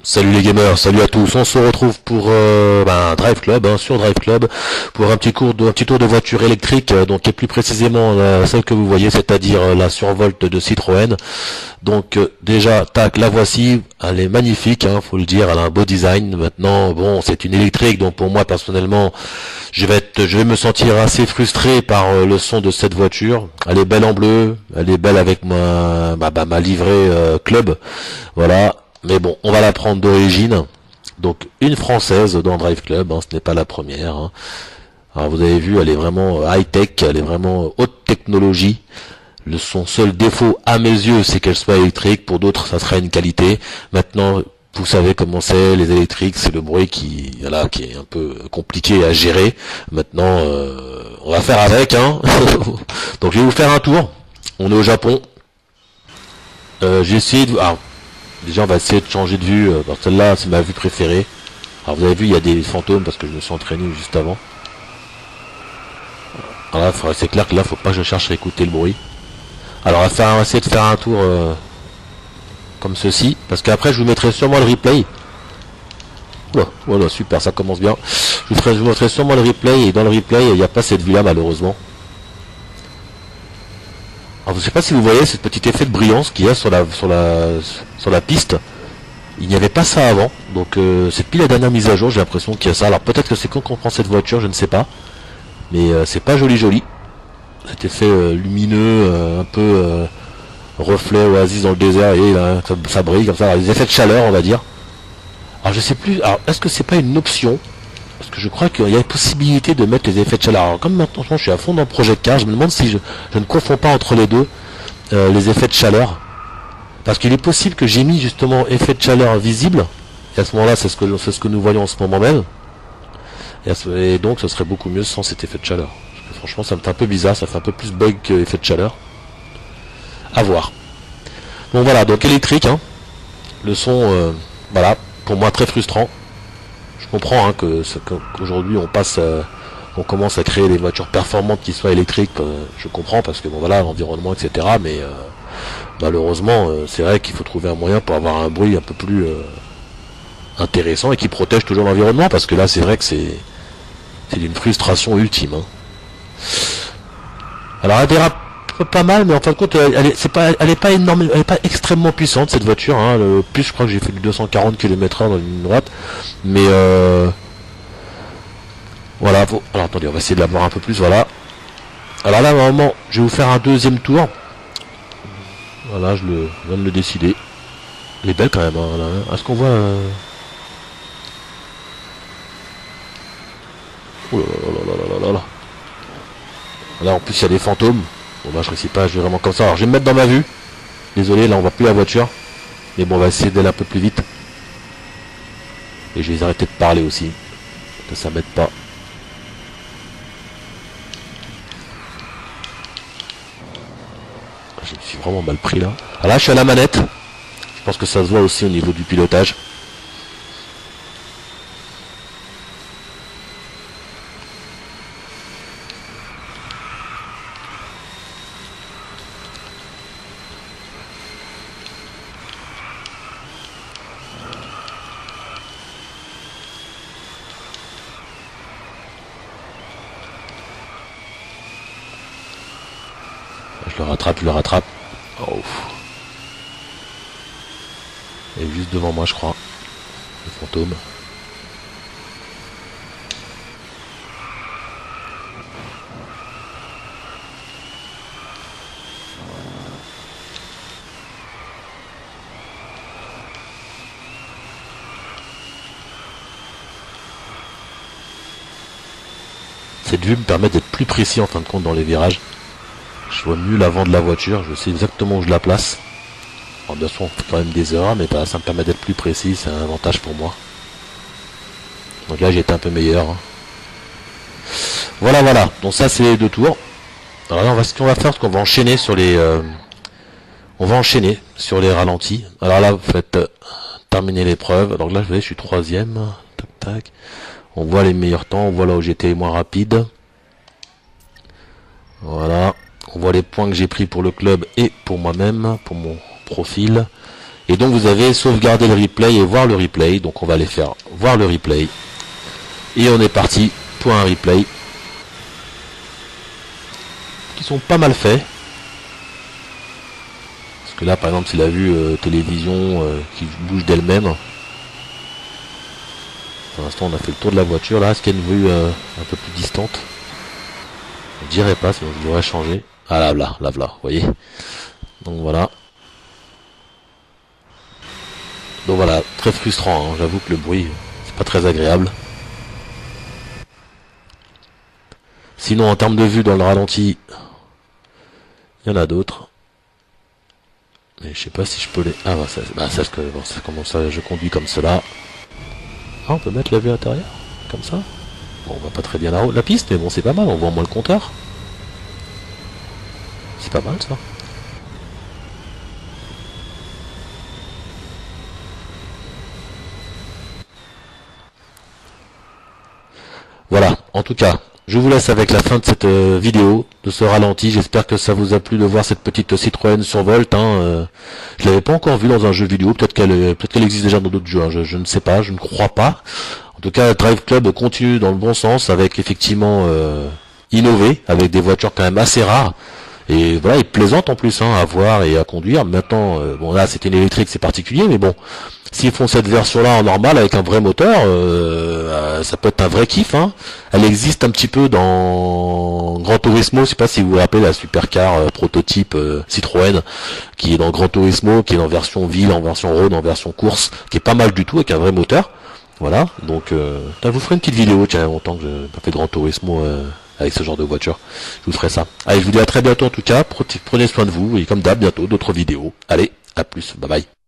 Salut les gamers, salut à tous. On se retrouve pour Drive Club, sur Drive Club, pour un petit tour de voiture électrique, donc et plus précisément celle que vous voyez, c'est-à-dire la Survolt de Citroën. Donc déjà, tac, la voici, elle est magnifique, faut le dire, elle a un beau design. Maintenant, bon, c'est une électrique, donc pour moi personnellement, je vais me sentir assez frustré par le son de cette voiture. Elle est belle en bleu, elle est belle avec ma livrée club, voilà. Mais bon, on va la prendre d'origine. Donc une française dans Drive Club, ce n'est pas la première. Alors vous avez vu, elle est vraiment high-tech, elle est vraiment haute technologie. Son seul défaut à mes yeux, c'est qu'elle soit électrique. Pour d'autres, ça serait une qualité. Maintenant, vous savez comment c'est, les électriques, c'est le bruit qui est un peu compliqué à gérer. Maintenant, on va faire avec. Donc je vais vous faire un tour. On est au Japon. J'ai essayé de... Déjà on va essayer de changer de vue, celle-là c'est ma vue préférée. Alors vous avez vu il y a des fantômes parce que je me suis entraîné juste avant. Alors là c'est clair que là faut pas que je cherche à écouter le bruit. Alors on va essayer de faire un tour comme ceci, parce qu'après je vous mettrai sûrement le replay. Voilà, super, ça commence bien. Je vous mettrai sûrement le replay, et dans le replay il n'y a pas cette vue là malheureusement. Alors je sais pas si vous voyez ce petit effet de brillance qu'il y a sur la piste. Il n'y avait pas ça avant, donc c'est plus la dernière mise à jour, j'ai l'impression qu'il y a ça. Alors peut-être que c'est quand on prend cette voiture, je ne sais pas. Mais c'est pas joli. Cet effet lumineux, un peu reflet oasis dans le désert, et là, ça brille comme ça. Alors, les effets de chaleur, on va dire. Alors je sais plus, alors est-ce que c'est pas une option? Parce que je crois qu'il y a une possibilité de mettre les effets de chaleur. Alors comme maintenant je suis à fond dans Project Cars, je me demande si je ne confonds pas entre les deux, les effets de chaleur. Parce qu'il est possible que j'ai mis justement effet de chaleur visible, et à ce moment-là c'est ce que nous voyons en ce moment même, et donc ce serait beaucoup mieux sans cet effet de chaleur. Parce que franchement ça me fait un peu bizarre, ça fait un peu plus bug que effet de chaleur. À voir. Bon voilà, donc électrique, le son, voilà, pour moi très frustrant. Je comprends qu'aujourd'hui on commence à créer des voitures performantes qui soient électriques, je comprends, parce que bon voilà, l'environnement, etc. Mais malheureusement, c'est vrai qu'il faut trouver un moyen pour avoir un bruit un peu plus intéressant et qui protège toujours l'environnement, parce que là c'est vrai que c'est d'une frustration ultime. Alors elle dérape pas mal, mais en fin de compte elle est pas énorme, elle est pas extrêmement puissante cette voiture. Le plus je crois que j'ai fait du 240 km/h dans une ligne droite, mais voilà. Alors attendez, on va essayer de la voir un peu plus. Voilà. Alors là normalement je vais vous faire un deuxième tour. Voilà, je viens de le décider. Elle est belle quand même. Est-ce qu'on voit oh là. Là en plus il y a des fantômes. Bon bah je réussis pas, je vais vraiment comme ça. Alors je vais me mettre dans ma vue. Désolé, là on voit plus la voiture. Mais bon on va essayer d'aller un peu plus vite. Et je vais arrêter de parler aussi. Que ça m'aide pas. Je me suis vraiment mal pris là. Ah là je suis à la manette. Je pense que ça se voit aussi au niveau du pilotage. Je le rattrape. Oh. Il est juste devant moi, je crois. Le fantôme. Cette vue me permet d'être plus précis en fin de compte dans les virages. Je vois mieux l'avant de la voiture, je sais exactement où je la place. Alors bien sûr on fait quand même des erreurs, mais ça me permet d'être plus précis, c'est un avantage pour moi. Donc là j'ai été un peu meilleur. Voilà, donc ça c'est les deux tours. Alors là ce qu'on va faire, c'est qu'on va enchaîner sur les ralentis. Alors là vous faites terminer l'épreuve. Donc là je suis troisième. Tac. On voit les meilleurs temps, on voit là où j'étais moins rapide. Voilà. On voit les points que j'ai pris pour le club et pour moi-même, pour mon profil. Et donc vous avez sauvegardé le replay et voir le replay. Donc on va aller faire voir le replay. Et on est parti pour un replay. Qui sont pas mal faits. Parce que là par exemple c'est la vue télévision qui bouge d'elle-même. Pour l'instant on a fait le tour de la voiture. Là est-ce qu'il y a une vue un peu plus distante? Je dirais pas, sinon je devrais changer. Ah là, là, là, vous voyez. Donc voilà. Donc voilà, très frustrant, hein. J'avoue que le bruit, c'est pas très agréable. Sinon en termes de vue dans le ralenti, il y en a d'autres. Mais je sais pas si je peux les... Ah bah ça, bon, ça commence à... Je conduis comme cela. Ah, on peut mettre la vue intérieure comme ça. Bon, on va pas très bien la piste, mais bon, c'est pas mal, on voit moins le compteur. C'est pas mal, ça. Voilà, en tout cas, je vous laisse avec la fin de cette vidéo, de ce ralenti. J'espère que ça vous a plu de voir cette petite Citroën Survolt. Je l'avais pas encore vue dans un jeu vidéo, peut-être qu'elle existe déjà dans d'autres jeux, hein. Je ne sais pas, je ne crois pas. En tout cas, Drive Club continue dans le bon sens, avec effectivement innové, avec des voitures quand même assez rares. Et voilà, et plaisante en plus à voir et à conduire. Maintenant, bon là c'était une électrique, c'est particulier, mais bon, s'ils font cette version-là en normal avec un vrai moteur, ça peut être un vrai kiff. Elle existe un petit peu dans Gran Turismo, je sais pas si vous vous rappelez la supercar prototype Citroën, qui est dans Gran Turismo, qui est en version ville, en version road, en version course, qui est pas mal du tout avec un vrai moteur. Voilà, donc je vous ferai une petite vidéo, tiens, longtemps que je n'ai pas fait de Gran Turismo avec ce genre de voiture. Je vous ferai ça. Allez, je vous dis à très bientôt en tout cas. Prenez soin de vous et comme d'hab, bientôt d'autres vidéos. Allez, à plus. Bye bye.